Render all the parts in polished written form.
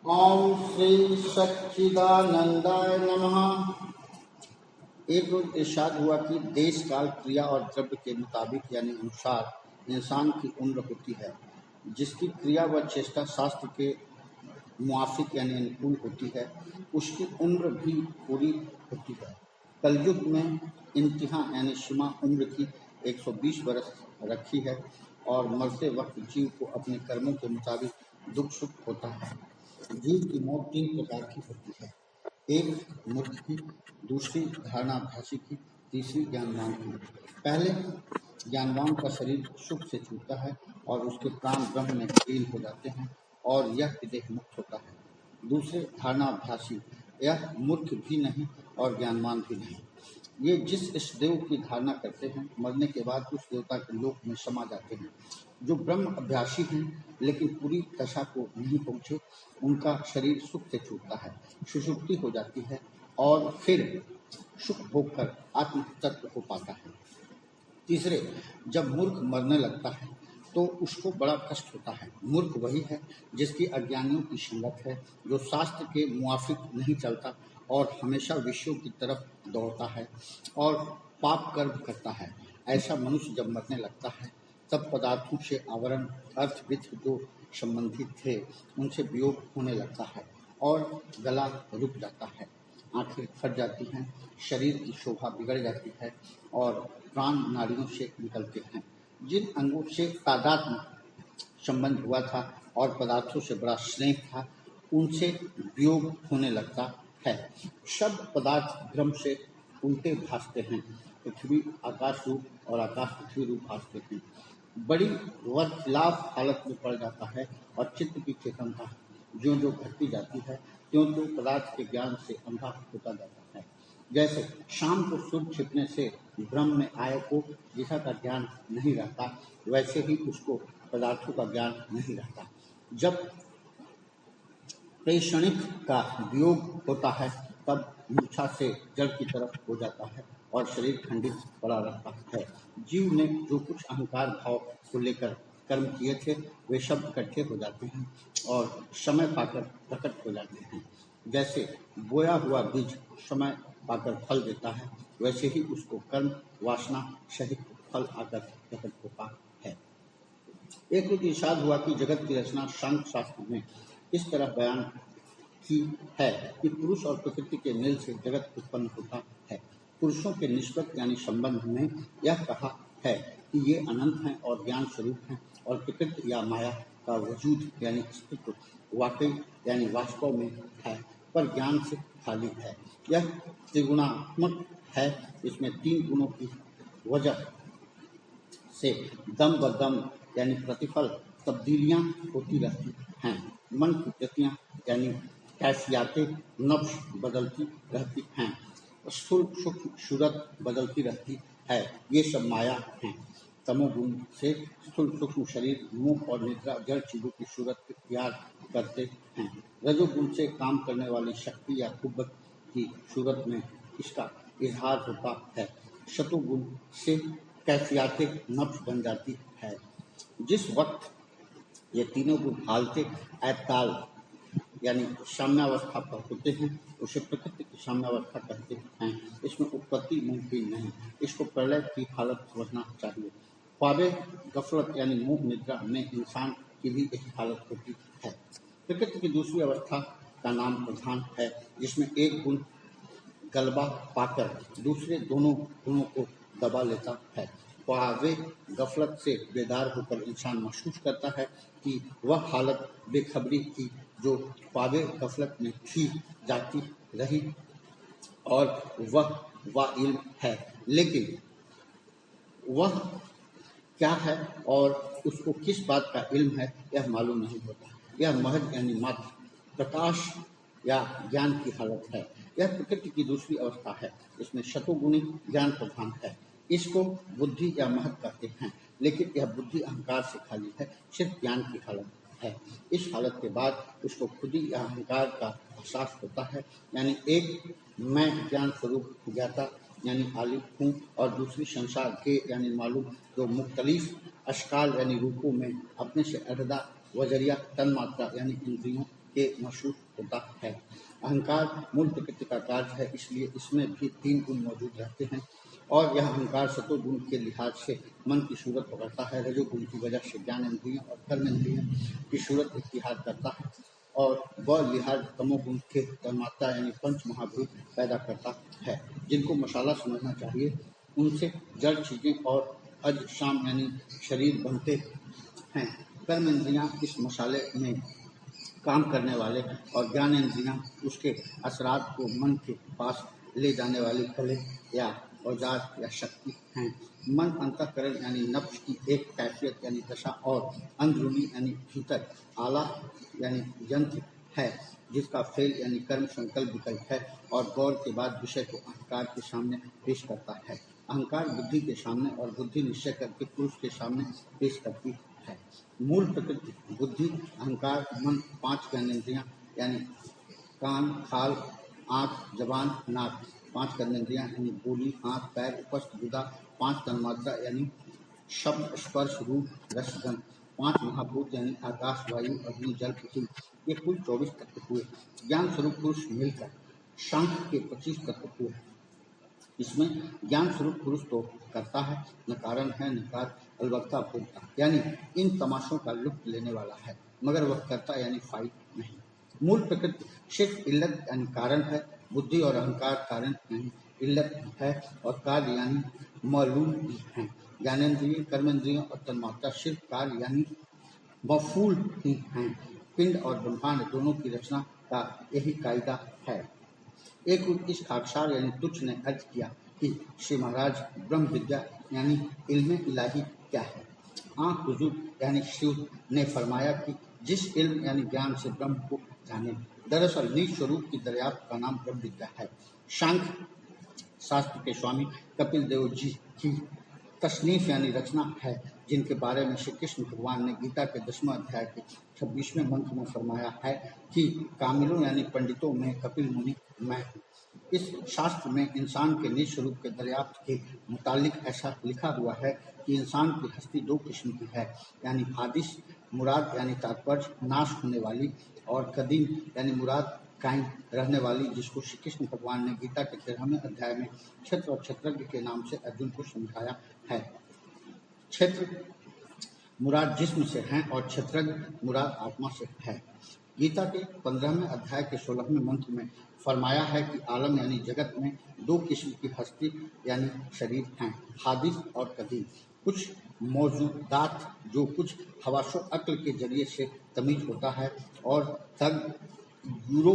ओम श्री सच्चिदानंदाय नमः। एक रोज इरशाद हुआ कि देश काल क्रिया और द्रव्य के मुताबिक यानी अनुसार इंसान की उम्र होती है। जिसकी क्रिया व चेष्टा शास्त्र के मुआफिक यानी अनुकूल होती है, उसकी उम्र भी पूरी होती है। कलयुग में इंतहा यानी सीमा उम्र की 120 वर्ष रखी है और मरते वक्त जीव को अपने कर्मों के मुताबिक दुख सुख होता है। जीव की मौत 3 प्रकार की होती है। एक मूर्ख की, दूसरी धारणाभाषी की, तीसरी ज्ञानवान की। पहले ज्ञानवान का शरीर सुख से छूटता है और उसके प्राण ब्रह्म में लीन हो जाते हैं और यह देह मुक्त होता है। दूसरे धारणाभाषी, यह मूर्ख भी नहीं और ज्ञानवान भी नहीं। ये जिस इष्ट देव की धारणा करते हैं, मरने के बाद उस देवता के लोक में समा जाते हैं। जो ब्रह्म अभ्यासी हैं लेकिन पूरी दशा को नहीं पहुँचे, उनका शरीर सुख से छूटता है, सुषुप्ति हो जाती है और फिर सुख भोग कर आत्म तत्व हो पाता है। तीसरे, जब मूर्ख मरने लगता है तो उसको बड़ा कष्ट होता है। मूर्ख वही है जिसकी अज्ञानियों की संगत है, जो शास्त्र के मुआफिक नहीं चलता और हमेशा विषयों की तरफ दौड़ता है और पाप कर्म करता है। ऐसा मनुष्य जब मरने लगता है तब पदार्थों से आवरण अर्थ वित्त जो संबंधित थे उनसे वियोग होने लगता है और गला रुक जाता है, आंखें फट जाती हैं, शरीर की शोभा बिगड़ जाती है और प्राण नाड़ियों से निकलते हैं। जिन अंगों से तादात्म्य संबंध हुआ था और पदार्थों से बड़ा स्नेह था, उनसे वियोग होने लगता है। शब्द पदार्थ भ्रम से उल्टे भासते हैं। पृथ्वी आकाश रूप और आकाश पृथ्वी रूप भासते हैं। बड़ी वर्तलाभ हालत में पड़ जाता है और चित्त की चेतनता ज्यों ज्यों घटती जाती है, त्यों त्यों पदार्थ के ज्ञान से अंधा होता जाता है। जैसे शाम को सूर्य छिपने से ब्रह्म में आय को दिशा का ज्ञान नहीं रहता, वैसे ही उसको पदार्थों का ज्ञान नहीं रहता। जब प्रेषणिक का वियोग होता है तब मूर्छा से जड़ की तरफ हो जाता है और शरीर खंडित पड़ा रहता है। जीव ने जो कुछ अहंकार भाव को लेकर कर्म किए थे, वे सब इकट्ठे हो जाते हैं और समय पाकर प्रकट हो जाते हैं। जैसे बोया हुआ बीज समय पाकर फल देता है, वैसे ही उसको कर्म वासना सहित फल आकर प्रकट होता है। एक रोज इरशाद हुआ कि जगत की रचना सांख्य शास्त्र में इस तरह बयान की है कि पुरुष और प्रकृति के मेल से जगत उत्पन्न होता है। पुरुषों के निष्पत्त यानी संबंध में यह कहा है कि ये अनंत हैं और ज्ञान स्वरूप हैं और प्रकृति या माया का वजूद यानी अस्तित्व वाकई यानी वास्तव में है, पर ज्ञान से खाली है। यह त्रिगुणात्मक है। इसमें 3 गुणों की वजह से दम ब दम यानी प्रतिफल तब्दीलियां होती रहती हैं। मन की गतियां यानी कैफियतें नफ्स बदलती रहती हैं। स्थूल सूक्ष्म सूरत बदलती रहती है। ये सब माया हैं। तमोगुण से स्थूल सूक्ष्म शरीर, मुख और निद्रा जड़ चीजों की सूरत इख्तियार करते हैं। रजोगुण से काम करने वाली शक्ति या कुव्वत की सूरत में इसका इजहार होता है। शतुगुण से कैफियतें नफ्स बन जाती है। जिस वक्त ये तीनों गुण हालते एताल यानी साम्यावस्था पर होते हैं, उसे प्रकृति की साम्यावस्था कहते हैं। इसमें उत्पत्ति मुमकिन नहीं, इसको प्रलय की हालत समझना चाहिए। ख्वाबे गफलत यानी मोह निद्रा में इंसान की भी एक हालत होती है। प्रकृति की दूसरी अवस्था का नाम प्रधान है, जिसमें एक गुण गलबा पाकर दूसरे दोनों गुणों को दबा लेता है। ख्वाबे गफलत से बेदार होकर इंसान महसूस करता है कि वह हालत बेखबरी की जो ख्वाबे गफलत में थी जाती रही और वह वाइल्म है, लेकिन वह क्या है और उसको किस बात का इल्म है यह मालूम नहीं होता। यह महज यानी मात्र प्रकाश या ज्ञान की हालत है। यह प्रकृति की दूसरी अवस्था है। इसमें शतुगुणी ज्ञान प्रधान है। इसको बुद्धि या महत कहते हैं, लेकिन यह बुद्धि अहंकार से खाली है, सिर्फ ज्ञान की हालत है। इस हालत के बाद उसको खुदी या अहंकार का एहसास होता है, यानी एक मैं ज्ञान स्वरूप ज्ञाता यानी आलिफ हूँ और दूसरी संसार के यानी मालूम, जो मुख्तलिफ अशकाल यानी रूपों में अपने से अहदा वजरिया तन मात्रा यानी इंद्रियों के महसूस होता है। अहंकार मूल प्रकृति का कार्य है, इसलिए इसमें भी 3 गुण मौजूद रहते हैं और यह अहंकार सतोगुण के लिहाज से मन की सूरत पकड़ता है, रजोगुण की वजह से ज्ञान इंद्रियों और कर्म इंद्रियों की सूरत इख्तियार करता है और वह लिहाज तमोगुण के तन्मात्रा यानी पंच महाभूत पैदा करता है, जिनको मसाला समझना चाहिए। उनसे जड़ चीजें और अज शाम यानी शरीर बनते हैं। कर्म इंद्रियां इस मसाले में काम करने वाले और ज्ञान इंद्रियां उसके असरात को मन के पास ले जाने वाली कले या औजार या शक्ति हैं। मन अंतःकरण यानी नफ्स की एक कैफियत यानी दशा और अंदरूनी यानी भीतर आला यानी यंत्र है, जिसका फेल यानी कर्म संकल्प विकल्प है और गौर के बाद विषय को अहंकार के सामने पेश करता है। अहंकार बुद्धि के सामने और बुद्धि निश्चय करके पुरुष के सामने पेश करती है। मूल प्रकृति बुद्धि, अहंकार, मन 5 ज्ञानेंद्रियां यानी कान, खाल, आँख, जबान, नाक, 5 कर्मेंद्रियां यानी बोली, हाथ, पैर, उपस्थ, गुदा, 5 तन्मात्रा यानी शब्द, स्पर्श, रूप, रस, गंध, 5 महाभूत यानी आकाश, वायु, अग्नि, जल, पृथ्वी, ये कुल 24 तत्व हुए। ज्ञान स्वरूप पुरुष मिलकर सांख्य के 25 तत्व हुए। इसमें ज्ञान स्वरूप पुरुष तो करता है, न कारण है, न कार्य, अलबत्ता भोगता, यानी इन तमाशों का लुत्फ लेने वाला है, मगर वह करता यानी फाई नहीं। मूल प्रकृति सिर्फ इल्लत यानी कारण है, बुद्धि और अहंकार कारण यानी इल्लत है और कार्य यानी मालूम भी है। ज्ञानेन्द्रिय, कर्मेंद्रियों और तन्मात्रा सिर्फ कार्य यानी मफूल ही हैं। पिंड और ब्रह्मांड दोनों की रचना का यही कायदा है। एक इस खाकसार यानी तुच्छ ने अर्ज किया कि श्री महाराज ब्रह्म विद्या यानी इल्म इलाही क्या है। हुजूर यानी शिव ने फरमाया कि जिस इल्म यानी ज्ञान से ब्रह्म को जाने, दरअसल निज स्वरूप की दरियाफ्त का नाम ब्रह्म विद्या है। सांख्य शास्त्र के स्वामी कपिल देव जी की तसनीफ यानी रचना है, जिनके बारे में श्री कृष्ण भगवान ने गीता के 10वें अध्याय के 26वें मंत्र में फरमाया है कि कामिलों यानी पंडितों में कपिल मुनि मैं हूँ। इस शास्त्र में इंसान के निज स्वरूप के दरियाफ्त के मुतालिक ऐसा लिखा हुआ है कि इंसान की हस्ती 2 किस्म की है, यानी हादिस मुराद यानी तात्पर्य नाश होने वाली, और कदीम यानी मुराद कायम रहने वाली, जिसको श्री कृष्ण भगवान ने गीता के 13वें अध्याय में क्षेत्र और क्षेत्रज्ञ के नाम से अर्जुन को समझाया है। क्षेत्र मुराद जिस्म से है और क्षेत्रज्ञ मुराद आत्मा से है। गीता के 15वें अध्याय के 16वें मंत्र में फरमाया है कि आलम यानी जगत में 2 किस्म की हस्ती यानी शरीर हैं, हादिस और कदीम। कुछ मौजूदात जो कुछ हवासो अक्ल के जरिए से तमीज होता है और तगयुरो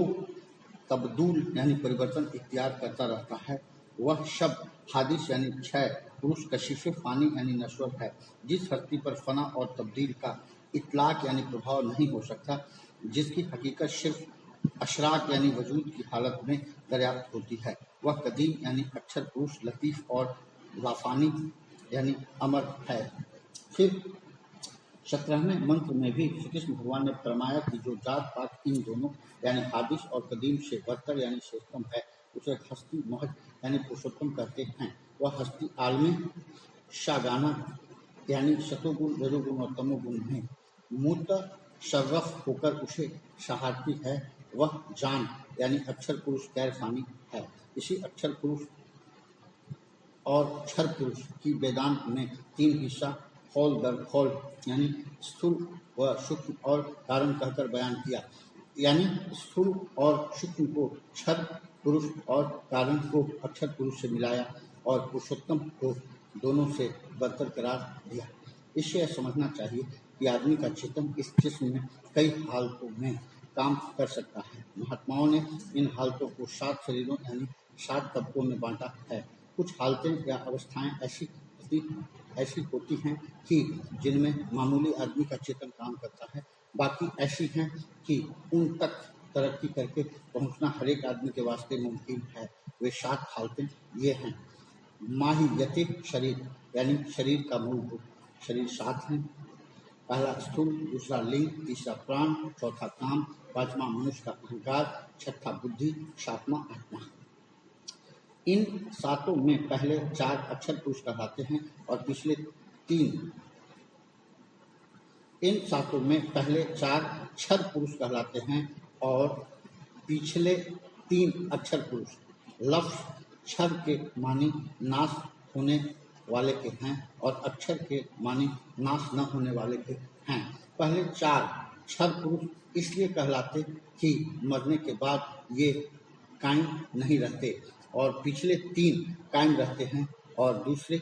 तब्दूल यानी परिवर्तन इख्तियार करता रहता है, वह शब्द हादिस यानी क्षय, पुरुष कशिश फानी यानी नश्वर है। जिस हस्ती पर फना और तब्दील का इतलाक यानी प्रभाव नहीं हो सकता, जिसकी हकीकत सिर्फ अशराक यानी वजूद की हालत में दरियाफ्त होती है, वह कदीम यानी अक्षर पुरुष लतीफ़ और लाफानी यानी अमर है। फिर 17वें मंत्र में भी श्री कृष्ण भगवान ने फरमाया कि जो जात पात इन दोनों यानी हादिस और कदीम से बदतर यानी श्रेष्ठतम है, उसे हस्ती महज यानी पुरुषोत्तम कहते हैं। वह हस्ती आलमी शागाना यानी सतोगुण, रजोगुण और तमोगुण में मुतशर्रफ होकर उसे सहारती है। वह जान यानी अक्षर पुरुष गैर फानी है। इसी अक्षर पुरुष और क्षर पुरुष की वेदांत में 3 हिस्सा खौल दर खौल यानी स्थूल व सूक्ष्म और कारण कहकर बयान किया, यानी स्थूल और सूक्ष्म को क्षर पुरुष और कारण को अक्षर पुरुष से मिलाया और पुरुषोत्तम को दोनों से बदतर करार दिया। इससे यह समझना चाहिए कि आदमी का चेतन इस जिस्म में कई हालतों में काम कर सकता है। महात्माओं ने इन हालतों को 7 शरीरों यानी 7 तबकों में बांटा है। कुछ हालतें या अवस्थाएं ऐसी होती हैं कि जिनमें मामूली आदमी का चेतन काम करता है, बाकी ऐसी हैं कि उन तक तरक्की करके पहुंचना हर एक आदमी के वास्ते मुमकिन है। वे 7 हालतें ये हैं। माहियते शरीर यानी शरीर का मूलभूत शरीर 7 हैं। पहला स्थूल, दूसरा लिंग, तीसरा प्राण, चौथा काम, 5वां मनुष्य का अहंकार, 6ठा बुद्धि, 7वां आत्मा। इन 7 में पहले 4 अक्षर पुरुष कहलाते हैं और पिछले 3 इन 7 में पहले 4 क्षर पुरुष कहलाते हैं और पिछले 3 अक्षर पुरुष लफ्ज़ क्षर के मानी नाश होने वाले के हैं और अक्षर के मानी नाश न होने वाले के हैं। पहले 4 क्षर पुरुष इसलिए कहलाते कि मरने के बाद ये कायम नहीं रहते और पिछले 3 कायम रहते हैं और दूसरे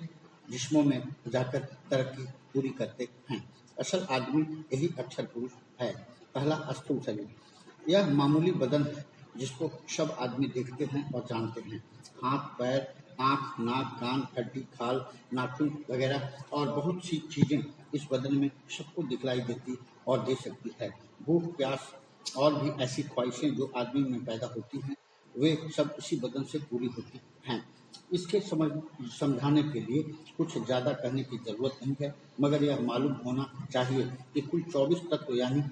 जिस्मों में जाकर तरक्की पूरी करते हैं। असल आदमी यही अक्षर पुरुष है। पहला स्थूल शरीर, यह मामूली बदन है जिसको सब आदमी देखते हैं और जानते हैं। हाथ, पैर, आँख, नाक, कान, हड्डी, खाल, नाखून वगैरह और बहुत सी चीज़ें इस बदन में सबको दिखलाई देती और दे सकती है। भूख, प्यास और भी ऐसी ख्वाहिशें जो आदमी में पैदा होती हैं वे सब इसी बदन से पूरी होती हैं। इसके समझाने के लिए कुछ ज़्यादा कहने की ज़रूरत नहीं है, मगर यह मालूम होना चाहिए कि कुल 24 तत्व यानी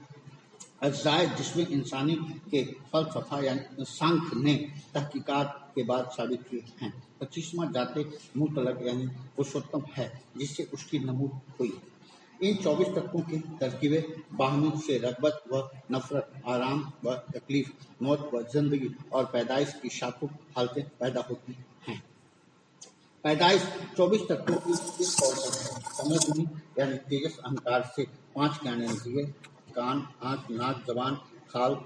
अज्जाए जिसमें इंसानी के फलसफा यानी सांख्य ने तहकीकात के बाद साबित किए हैं। 25वां जाते मुतलक यानी पुरुषोत्तम है जिससे उसकी नमूद हुई। इन 24 तत्वों की तरकीबें बाहमी से रग़बत व नफरत, आराम व तकलीफ, मौत व जिंदगी और पैदाइश की सातों हालतें पैदा होती हैं। पैदाइश 24 तत्वों की इस तौर पर है। समझनी यानी तेजस अहंकार से 5 ज्ञानेंद्रिय कान, आँख, नाक, जबान, खाल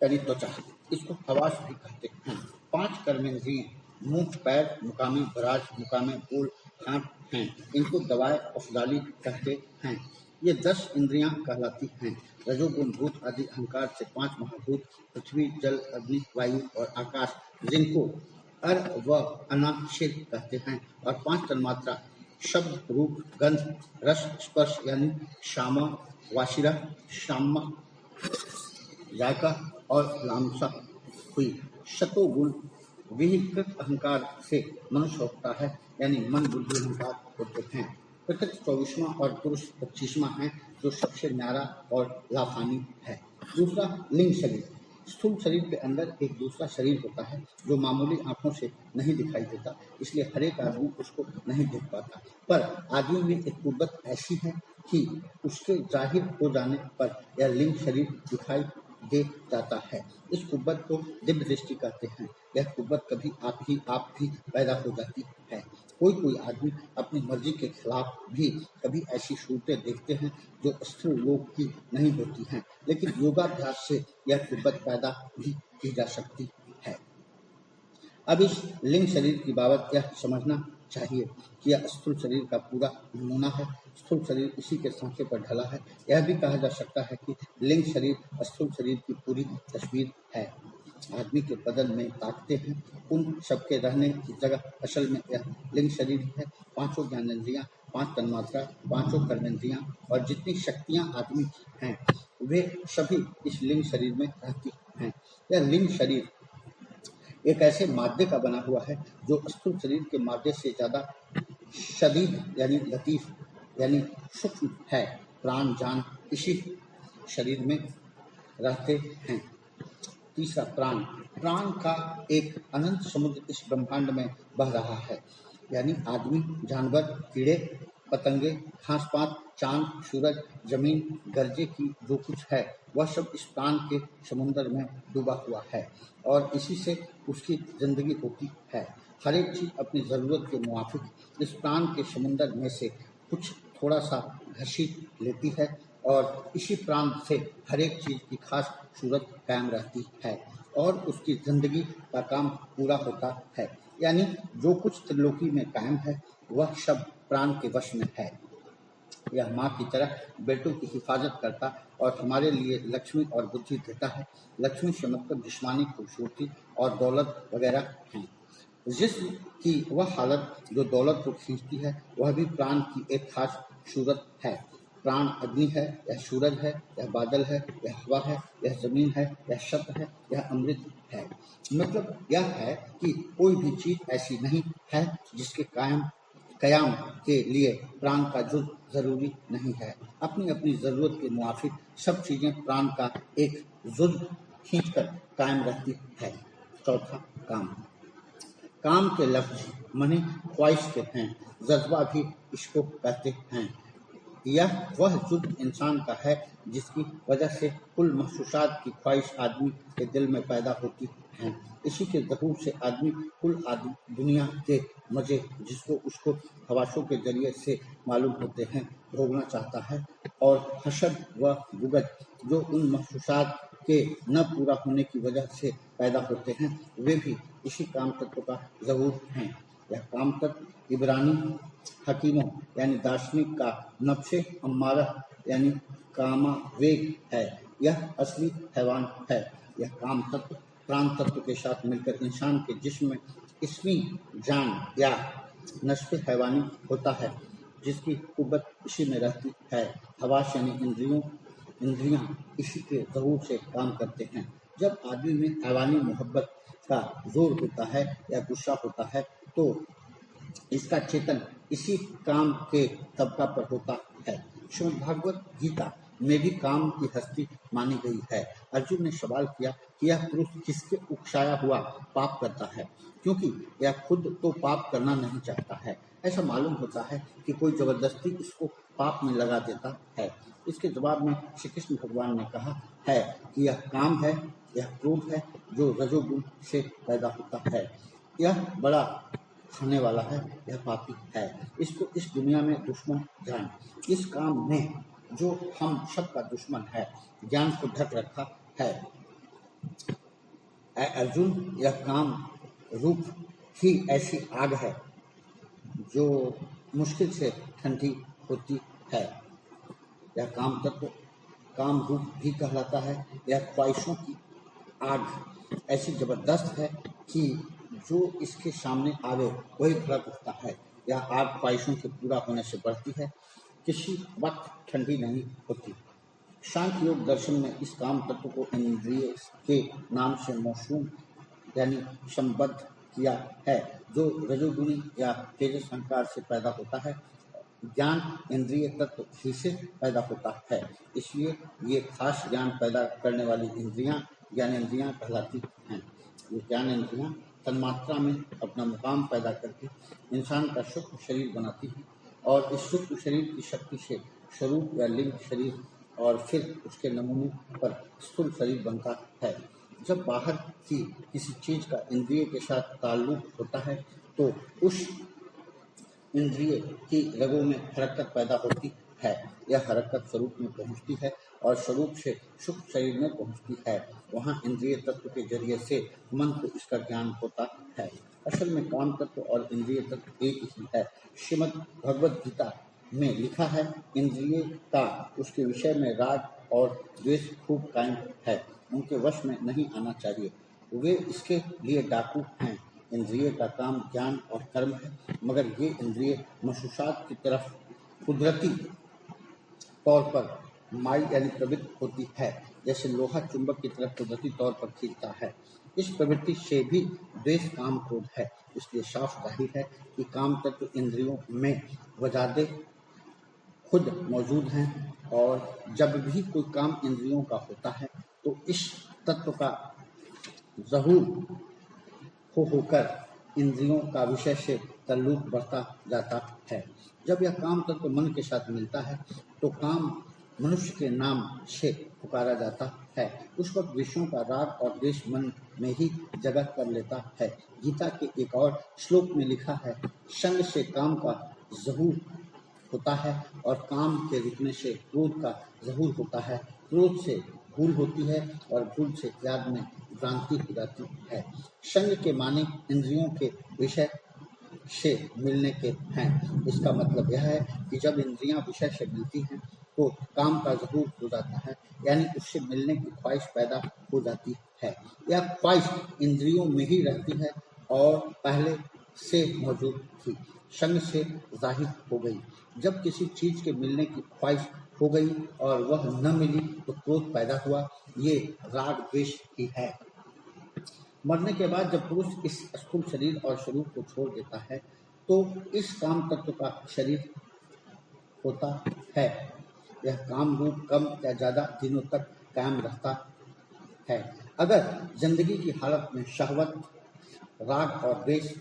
यानी त्वचा, इसको हवास भी कहते हैं। 5 कर्मेंद्रिय मुंह, पैर, मुकामे बराज, मुकामे बोल, हाथ हैं। इनको दवाए अफदाली कहते हैं। ये 10 इंद्रियां कहलाती हैं। रजोगुण भूत आदि अहंकार से 5 महाभूत पृथ्वी, जल, अग्नि, वायु और आकाश, जिनको अर व अनाक्षेद कहते हैं, और 5 तन्मात्रा शब्द, रूप, गंध, रस, स्पर्श यानी शामा, वाशिरा, शामा, जायका और लामसा हुई। शतोगुण विहिकृत अहंकार से मनुष्य होता है यानी मन, बुद्धि, अहंकार होते हैं। प्रकृति 24वां और पुरुष 25वां है जो सबसे न्यारा और लाफानी है। दूसरा लिंग शरीर, स्थूल शरीर के अंदर एक दूसरा शरीर होता है जो मामूली आंखों से नहीं दिखाई देता, इसलिए हर एक आदमी उसको नहीं देख पाता। पर आदमी में एक कुव्वत ऐसी है कि उसके जाहिर हो जाने पर यह लिंग शरीर दिखाई दे जाता है। इस कुव्वत को दिव्य दृष्टि कहते हैं। यह कुव्वत कभी आप भी पैदा हो जाती है। कोई आदमी अपनी मर्जी के खिलाफ भी कभी ऐसी सूरतें देखते हैं जो स्थूल लोक की नहीं होती हैं, लेकिन योगाभ्यास से यह कुव्वत पैदा भी की जा सकती है। अब इस लिंग शरीर की बाबत यह समझना चाहिए कि यह स्थूल शरीर का पूरा नमूना है। स्थूल शरीर इसी के सांचे पर ढला है। यह भी कहा जा सकता है कि लिंग शरीर स्थूल शरीर की पूरी तस्वीर है। आदमी के बदन में ताकते हैं, उन सबके रहने की जगह असल में यह लिंग शरीर ही है। 5 ज्ञानेंद्रियां, 5 तन्मात्रा, 5 कर्मेंद्रियां और जितनी शक्तियां आदमी की हैं वे सभी इस लिंग शरीर में रहती हैं। यह लिंग शरीर एक ऐसे मादे का बना हुआ है जो स्थूल शरीर के मादे से ज़्यादा शदीद यानी लतीफ यानी सूक्ष्म है। प्राण जान इसी शरीर में रहते हैं। तीसरा प्राण का एक अनंत समुद्र इस ब्रह्मांड में बह रहा है, यानी आदमी, जानवर, कीड़े पतंगे, घास पात, चांद, सूरज, जमीन, गर्जे की जो कुछ है वह सब इस प्राण के समुद्र में डूबा हुआ है और इसी से उसकी जिंदगी होती है। हर एक चीज अपनी जरूरत के मुताबिक इस प्राण के समुद्र में से कुछ थोड़ा सा घसीट लेती है और इसी प्राण से हर एक चीज की खास सूरत कायम रहती है और उसकी जिंदगी का काम पूरा होता है। यानी जो कुछ त्रिलोकी में कायम है वह सब प्राण के वश में है। यह माँ की तरह बेटों की हिफाजत करता और हमारे लिए लक्ष्मी और बुद्धि देता है। लक्ष्मी से मतलब जिस्मानी खूबसूरती और दौलत वगैरह हैं। जिस्म की वह हालत जो दौलत को खींचती है वह भी प्राण की एक खास सूरत है। प्राण अग्नि है, यह सूरज है, यह बादल है, यह हवा है, यह जमीन है, यह शब्द है, यह अमृत है। मतलब यह है कि कोई भी चीज ऐसी नहीं है जिसके कयाम के लिए प्राण का जुज जरूरी नहीं है। अपनी अपनी जरूरत के मुताबिक सब चीजें प्राण का एक जुज खींचकर कायम रहती है। चौथा काम के लफ्ज माने ख्वाहिश के हैं, जज्बा भी इसको कहते हैं। यह वह जुज़्व इंसान का है जिसकी वजह से कुल महसूसात की ख्वाहिश आदमी के दिल में पैदा होती है। इसी के ज़हूर से आदमी कुल दुनिया के मज़े जिसको उसको हवासों के जरिए से मालूम होते हैं भोगना चाहता है, और हसद व बुग़्ज़ जो उन महसूसात के न पूरा होने की वजह से पैदा होते हैं वे भी इसी काम तत्व का ज़हूर हैं। यह काम तत्व इब्रानी हकीमों यानी दार्शनिक का नफ्से अम्मारा यानी कामावेग है। यह असली हैवान है। यह काम तत्व प्राण तत्व के साथ मिलकर इंसान के जिस्म में इसमी जान या नस्फ़े हैवानी होता है जिसकी कुव्वत इसी में रहती है। हवास यानी इंद्रियां इसी के ज़हूर से काम करते हैं। जब आदमी में हैवानी मोहब्बत का जोर होता है या गुस्सा होता है तो इसका चेतन इसी काम के तबका पर होता है। श्रीमद् भागवत गीता में भी काम की हस्ती मानी गई है। अर्जुन ने सवाल किया कि यह पुरुष किसके उकसाया हुआ पाप करता है, क्योंकि यह खुद तो पाप करना नहीं चाहता है। ऐसा मालूम होता है कि कोई जबरदस्ती इसको पाप में लगा देता है। इसके जवाब में श्री कृष्ण भगवान ने कहा है कि यह काम है, यह क्रोध है जो रजोगुण से पैदा होता है। यह बड़ा खाने वाला है, यह पापी है। इसको इस दुनिया में दुश्मन जान। इस काम ने जो हम सबका दुश्मन है ज्ञान को ढक रखा है। अर्जुन, यह काम रूप ही ऐसी आग है जो मुश्किल से ठंडी होती है। यह काम तत्व काम रूप भी कहलाता है। यह ख्वाहिशों की आग ऐसी जबरदस्त है कि जो इसके सामने आवे वही भड़क उठता है। यह आग ख्वाहिशों के पूरा होने से बढ़ती है, किसी वक्त ठंडी नहीं होती। सांख्य योग दर्शन में इस काम तत्व को इंद्रिय के नाम से मौसूम यानी संबद्ध किया है, जो रजोगुणी या तेजस अहंकार से पैदा होता है। ज्ञान इंद्रिय तत्व ही से पैदा होता है, इसलिए ये खास ज्ञान पैदा करने वाली इंद्रियां ज्ञानेंद्रियां कहलाती हैं। ये ज्ञानेंद्रियां तन्मात्रा में अपना मुकाम पैदा करके इंसान का सूक्ष्म शरीर बनाती हैं, और इस सूक्ष्म शरीर की शक्ति से स्वरूप या लिंग शरीर और फिर उसके नमूने पर स्थूल शरीर बनता है। जब बाहर की किसी चीज का इंद्रिय के साथ ताल्लुक होता है तो उस इंद्रिय की रगों में हरकत पैदा होती है। यह हरकत स्वरूप में पहुंचती है और स्वरूप से सूक्ष्म शरीर में पहुंचती है। वहाँ इंद्रिय तत्व के जरिए से मन को इसका ज्ञान होता है। असल में काम तत्व और इंद्रिय तत्व एक ही है। श्रीमद् भगवद गीता में लिखा है, इंद्रिय का उसके विषय में राग और द्वेष खूब कायम है, उनके वश में नहीं आना चाहिए। वे इसके लिए डाकू हैं। इंद्रिय का काम ज्ञान और कर्म है, मगर ये इंद्रिय महसूसात की तरफ कुदरती तौर पर माई यानी प्रवृत्ति होती है, जैसे लोहा चुंबक की तरफ कुदरती तौर पर खींचता है। इस प्रवृत्ति से भी द्वेष काम क्रोध है। इसलिए साफ जाहिर है कि काम तत्व इंद्रियों में वजादे खुद मौजूद हैं, और जब भी कोई काम इंद्रियों का होता है तो इस तत्व का ज़हूर होकर इंद्रियों का विषय से ताल्लुक बढ़ता जाता है। जब यह काम तत्व मन के साथ मिलता है तो काम मनुष्य के नाम से पुकारा जाता है। उस वक्त विषयों का राग और द्वेष मन में ही जगह कर लेता है। गीता के एक और श्लोक में लिखा है, संग से काम का ज़हूर होता है और काम के रुकने से क्रोध का ज़हूर होता है। क्रोध से भूल होती है और भूल से त्याग में भ्रांति हो जाती है। संग के माने इंद्रियों के विषय से मिलने के हैं। इसका मतलब यह है कि जब इंद्रियां विषय से मिलती हैं तो काम का ज़हूर हो जाता है, यानी उससे मिलने की ख्वाहिश पैदा हो जाती है। यह ख्वाहिश इंद्रियों में ही रहती है और पहले से मौजूद थी, संग से जाहिर हो गई। जब किसी चीज के मिलने की ख्वाहिश हो गई और वह न मिली तो क्रोध पैदा हुआ। ये राग द्वेष ही है। मरने के बाद जब पुरुष इस स्थूल शरीर और स्वरूप को छोड़ देता है तो इस काम तत्व का शरीर होता है। यह काम रूप कम या ज्यादा दिनों तक कायम रहता है। अगर जिंदगी की हालत में शहवत, राग और द्वेष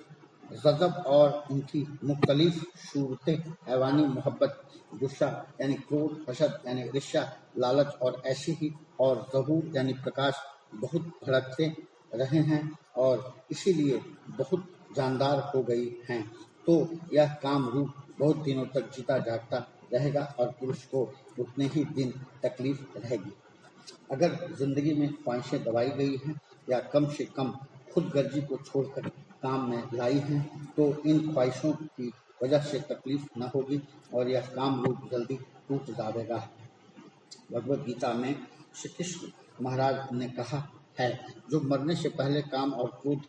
गज़ब और उनकी मुख्तलिफ सूरतें हैवानी मोहब्बत, गुस्सा यानी क्रोध, हसद यानी ईर्ष्या, लालच और ऐसी ही और ज़हूर यानी प्रकाश बहुत भड़कते रहे हैं और इसीलिए बहुत जानदार हो गई हैं। तो यह काम रूप बहुत दिनों तक जीता जागता रहेगा और पुरुष को उतने ही दिन तकलीफ रहेगी। अगर जिंदगी में ख्वाहिशें दबाई गई हैं या कम से कम खुदगर्जी को छोड़कर काम में लाई हैं, तो इन ख्वाहिशों की वजह से तकलीफ न होगी और यह काम रूप जल्दी टूट जाएगा। भगवद गीता में श्री कृष्ण महाराज ने कहा है, जो मरने से पहले काम और क्रोध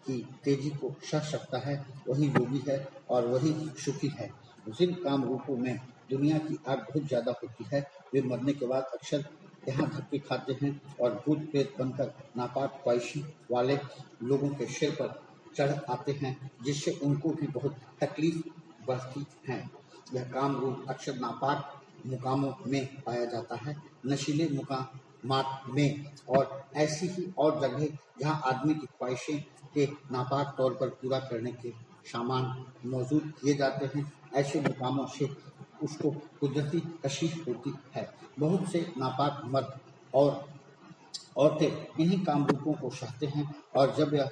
की तेजी को सह सकता है वही योगी है और वही सुखी है। जिन काम रूपों में दुनिया की आग बहुत ज्यादा होती है, वे मरने के बाद अक्सर यहाँ धक्के खाते हैं और भूत प्रेत बनकर नापाक ख्वाहिशी वाले लोगों के सिर पर चढ़ आते हैं, जिससे उनको भी बहुत तकलीफ बढ़ती है। यह काम रूप अक्सर नापाक मुकामों में पाया जाता है, नशीले मुकामात में और ऐसी ही और जगह जहाँ आदमी की ख्वाहिशें के नापाक तौर पर पूरा करने के सामान मौजूद किए जाते हैं। ऐसे मुकामों से उसको कुदरती कशिश होती है। बहुत से नापाक मर्द और औरतें इन्हीं काम रूपों को सहते हैं और जब यह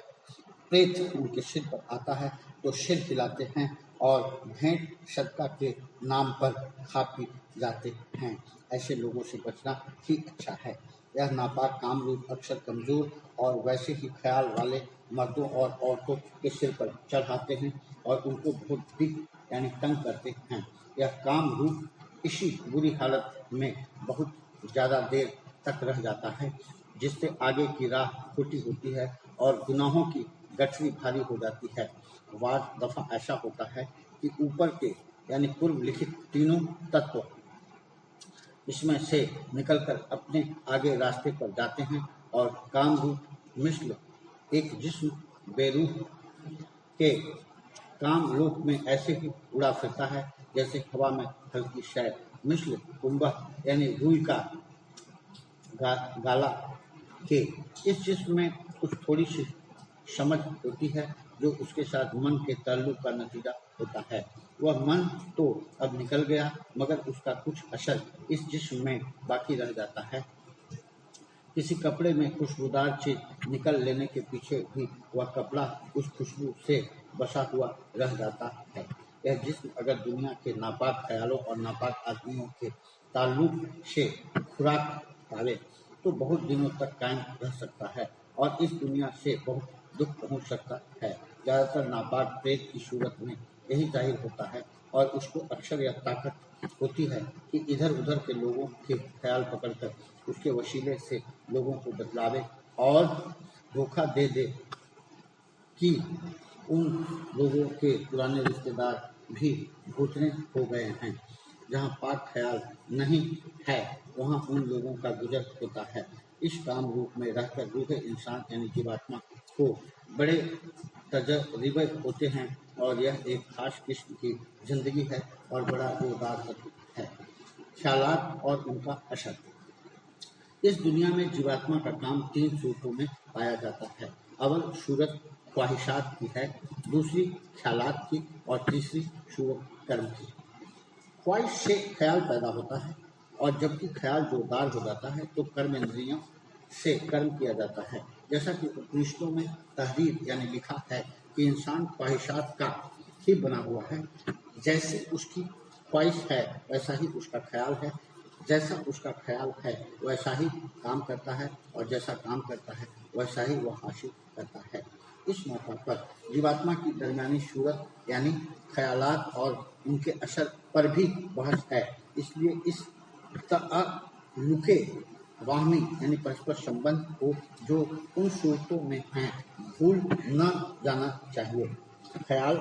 प्रेत उनके सिर पर आता है तो सिर हिलाते हैं और भेंट सदका के नाम पर खा पी जाते हैं। ऐसे लोगों से बचना ही अच्छा है। यह नापाक काम रूप अक्सर कमजोर और वैसे ही ख्याल वाले मर्दों और औरतों के सिर पर चढ़ाते हैं और उनको बहुत भी यानी तंग करते हैं। यह काम रूप इसी बुरी हालत में बहुत ज़्यादा देर तक रह जाता है, जिससे आगे की राह खोटी होती है और गुनाहों की गठरी भारी हो जाती है। वाद दफा ऐसा होता है कि ऊपर के यानी पूर्व लिखित तीनों तत्व इसमें से निकलकर अपने आगे रास्ते पर जाते हैं और काम रूप मिस्ल एक जिस्म बेरूह के काम लोक में ऐसे ही उड़ा फिरता है जैसे हवा में हल्की शय। मिस्ल कुंभा यानी रूई का गाला के इस जिस्म में कुछ थोड़ी सी समझ होती है जो उसके साथ मन के ताल्लुक का नतीजा होता है। वह मन तो अब निकल गया मगर उसका कुछ असर इस जिस्म में बाकी रह जाता है। किसी कपड़े में खुशबूदार चीज निकल लेने के पीछे भी वह कपड़ा उस खुशबू से बसा हुआ रह जाता है। यह जिस्म अगर दुनिया के नापाक ख्यालों और नापाक आदमियों के ताल्लुक से खुराक पावे तो बहुत दिनों तक कायम रह सकता है और इस दुनिया से बहुत दुख पहुंच सकता है। ज्यादातर नापाक प्रेत की सूरत में यही जाहिर होता है और उसको अक्सर यह ताकत होती है कि इधर उधर के लोगों के ख्याल पकड़कर उसके वसीले से लोगों को बतलावे और धोखा दे दे कि उन लोगों के पुराने रिश्तेदार भी भूतने हो गए हैं। जहाँ पाक ख्याल नहीं है वहाँ उन लोगों का गुजर होता है। इस काम रूप में रहकर रूहे इंसान यानी जीवात्मा को बड़े तजर्बे होते हैं और यह एक खास किस्म की जिंदगी है और बड़ा जोरदार है। ख्यालात और उनका असर। इस दुनिया में जीवात्मा का काम तीन सूरतों में पाया जाता है। अव्वल सूरत ख्वाहिशात की है, दूसरी ख्यालात की और तीसरी सूरत कर्म की। ख्वाहिश से ख्याल पैदा होता है और जबकि ख्याल जोरदार हो जाता है तो कर्म इंद्रियों से कर्म किया जाता है। जैसा कि उपनिषदों में तहरीर यानी लिखा है कि इंसान ख्वाहिशात का ही बना हुआ है। जैसे उसकी ख्वाहिश है वैसा ही उसका ख्याल है, जैसा उसका ख्याल है वैसा ही काम करता है और जैसा काम करता है वैसा ही वह हासिल करता है। इस मौका पर जीवात्मा की दरमियानी सूरत यानी ख्यालात और उनके असर पर भी बहस है। इसलिए इस ताल्लुके वाहमी यानी परस्पर संबंध को जो उन सूरतों में है भूल न जाना चाहिए। ख्याल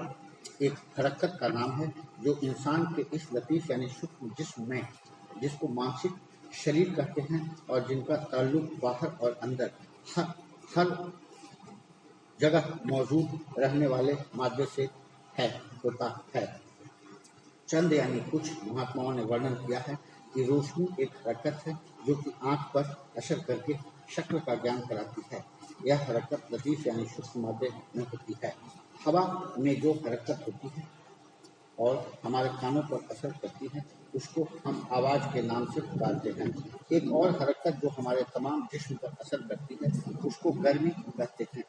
एक हरकत का नाम है जो इंसान के इस लतीफ यानी सूक्ष्म जिस्म में, जिसको मानसिक शरीर कहते हैं और जिनका ताल्लुक बाहर और अंदर हर जगह मौजूद रहने वाले मादे से है होता है। चंद यानी कुछ महात्माओं ने वर्णन किया है कि रोशनी एक हरकत है जो कि आंख पर असर करके शक्ल का ज्ञान कराती है। यह हरकत लतीफ यानी सूक्ष्म मादे में होती है। हवा में जो हरकत होती है और हमारे कानों पर असर करती है उसको हम आवाज़ के नाम से पुकारते हैं। एक और हरकत जो हमारे तमाम जिस्म पर असर करती है उसको गर्मी कहते हैं।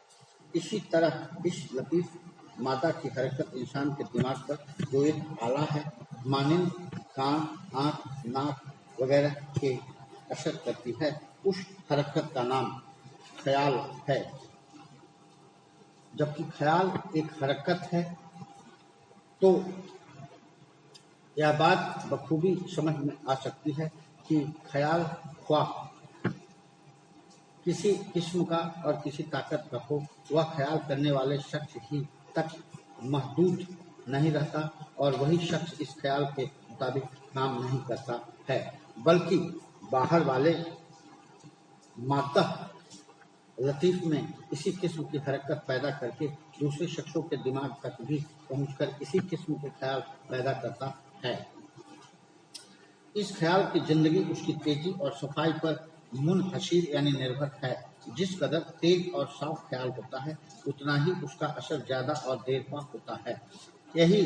इसी तरह इस लतीफ़ मादा की हरकत इंसान के दिमाग पर जो एक आला है मानिंद कान, आँख, नाक वगैरह के असर करती है, उस हरकत का नाम ख्याल है। जबकि ख्याल एक हरकत है तो यह बात बखूबी समझ में आ सकती है कि ख्याल ख्वाह किसी किस्म का और किसी ताकत का हो, वह ख्याल करने वाले शख्स ही तक महदूद नहीं रहता और वही शख्स इस ख्याल के मुताबिक काम नहीं करता है, बल्कि बाहर वाले मादा लतीफ़ में इसी किस्म की हरकत पैदा करके दूसरे शख्सों के दिमाग तक भी पहुंचकर इसी किस्म के ख्याल पैदा करता है। इस ख्याल की जिंदगी उसकी तेजी और सफाई पर मुनहसिर यानी निर्भर है। जिस कदर तेज और साफ ख्याल होता है उतना ही उसका असर ज्यादा और देरपा होता है। यही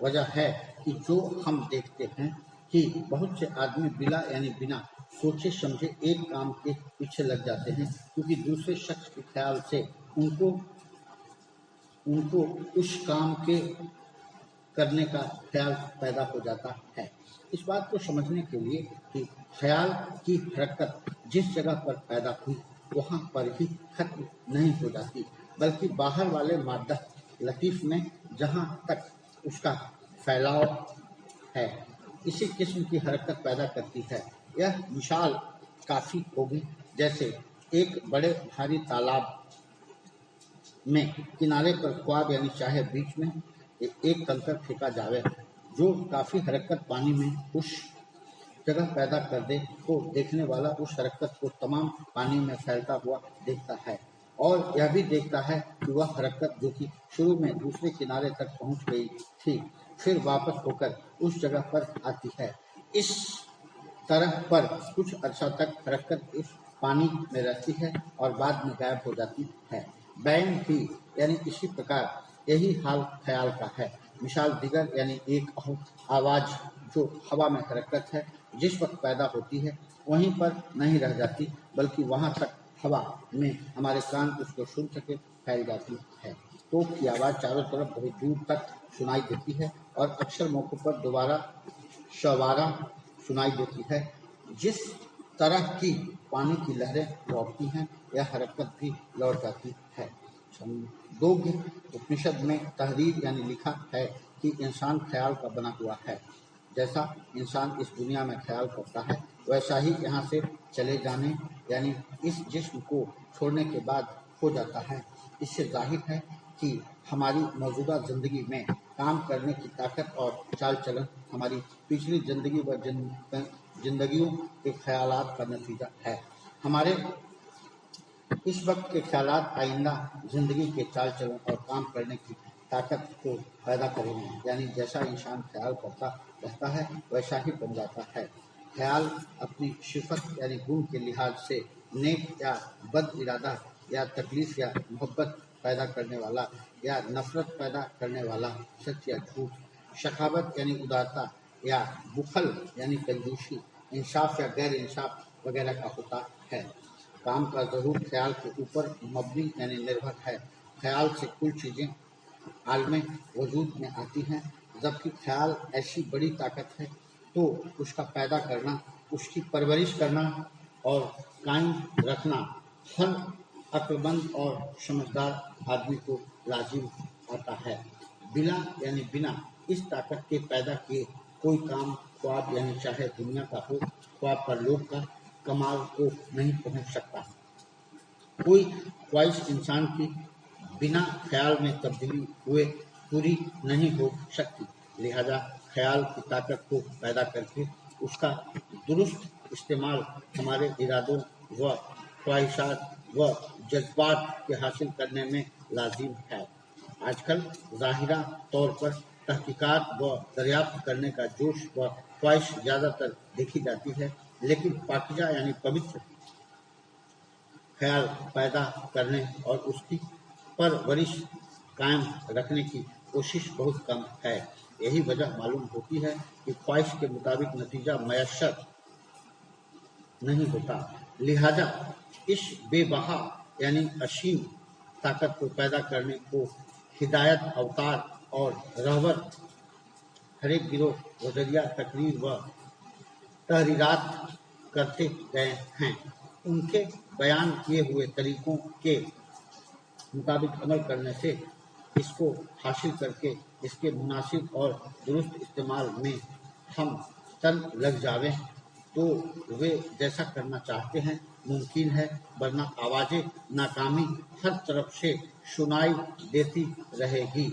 वजह है कि जो हम देखते हैं कि बहुत से आदमी बिला यानी बिना सोचे समझे एक काम के पीछे लग जाते हैं क्योंकि दूसरे शख्स के ख्याल से उनको उनको उस काम के करने का ख्याल पैदा हो जाता है। इस बात को समझने के लिए कि ख्याल की हरकत जिस जगह पर पैदा हुई वहाँ पर ही खत्म नहीं हो जाती, बल्कि बाहर वाले मादा लतीफ़ में जहाँ तक उसका फैलाव है इसी किस्म की हरकत पैदा करती है। यह मिसाल काफ़ी होगी, जैसे एक बड़े भारी तालाब में किनारे पर ख्वाब यानी चाहे बीच में एक कंकर फेंका जावे जो काफी हरकत पानी में उस जगह पैदा कर दे तो देखने वाला उस हरकत को तमाम पानी में फैलता हुआ देखता है और यह भी देखता है कि वह हरकत जो कि शुरू में दूसरे किनारे तक पहुंच गई थी फिर वापस होकर उस जगह पर आती है। इस तरह पर कुछ अर्सा तक हरकत इस पानी में रहती है और बाद में गायब हो जाती है। बैन भी यानी इसी प्रकार यही हाल ख्याल का है। मिसाल दिगर यानी एक आवाज़ जो हवा में हरकत है जिस वक्त पैदा होती है वहीं पर नहीं रह जाती बल्कि वहाँ तक हवा में हमारे कान उसको सुन सके फैल जाती है। तोप की आवाज़ चारों तरफ बहुत दूर तक सुनाई देती है और अक्सर मौकों पर दोबारा शवारा सुनाई देती है। जिस तरह की पानी की लहरें लौटती हैं यह हरकत भी लौट जाती है। दोग्य उपनिषद में तहरीर यानी लिखा है कि इंसान ख्याल का बना हुआ है। जैसा इंसान इस दुनिया में ख्याल करता है वैसा ही यहाँ से चले जाने यानी इस जिस्म को छोड़ने के बाद हो जाता है। इससे जाहिर है कि हमारी मौजूदा जिंदगी में काम करने की ताकत और चाल चलन हमारी पिछली जिंदगी व जिंदगियों के ख्यालात का नतीजा है। हमारे इस वक्त के ख्यालात आइंदा जिंदगी के चाल चलन और काम करने की ताकत को पैदा करेंगे, यानी जैसा इंसान ख्याल करता रहता है वैसा ही बन जाता है। ख्याल अपनी सिफत यानी गुण के लिहाज से नेक या बद इरादा या तकलीफ या मोहब्बत पैदा करने वाला या नफरत पैदा करने वाला, सच या झूठ, शखावत यानी उदारता या बुखल यानी कंजूसी, इंसाफ या गैर इंसाफ वगैरह का होता है। काम का जरूर ख्याल के ऊपर मबनी यानी निर्भर है। ख्याल से कुल चीज़ें आलमे वजूद में आती हैं, जबकि ख्याल ऐसी बड़ी ताकत है तो उसका पैदा करना, उसकी परवरिश करना और कायम रखना हर अक्लमंद और समझदार आदमी को लाजिम आता है। बिला यानी बिना इस ताकत के पैदा किए कोई काम ख्वाब यानी चाहे दुनिया का हो, ख्वाब पर लोग का कमाल को नहीं पहुंच सकता। कोई ख्वाहिश इंसान की बिना ख्याल में तब्दीली हुए पूरी नहीं हो सकती। लिहाजा ख्याल की ताकत को पैदा करके उसका दुरुस्त इस्तेमाल हमारे इरादों व ख्वाहिशात व जज्बात के हासिल करने में लाजिम है। आजकल ज़ाहिरा तौर पर तहकीकात व दरियाफ्त करने का जोश व ख्वाहिश ज़्यादातर देखी जाती है, लेकिन पाकीज़ा यानी पवित्र ख्याल पैदा करने और उसकी परवरिश कायम रखने की कोशिश बहुत कम है। यही वजह मालूम होती है कि ख्वाहिश के मुताबिक नतीजा मयस्सर नहीं होता। लिहाजा इस बेबहा यानी असीम ताकत को पैदा करने को हिदायत, अवतार और रहबर हरेक गिरोह वज़रिया तकरीर व तहरीरात करते गए हैं। उनके बयान किए हुए तरीकों के मुताबिक अमल करने से इसको हासिल करके इसके मुनासिब और दुरुस्त इस्तेमाल में हम तन लग जावें तो वे जैसा करना चाहते हैं मुमकिन है, वरना आवाज़ें नाकामी हर तरफ से सुनाई देती रहेगी।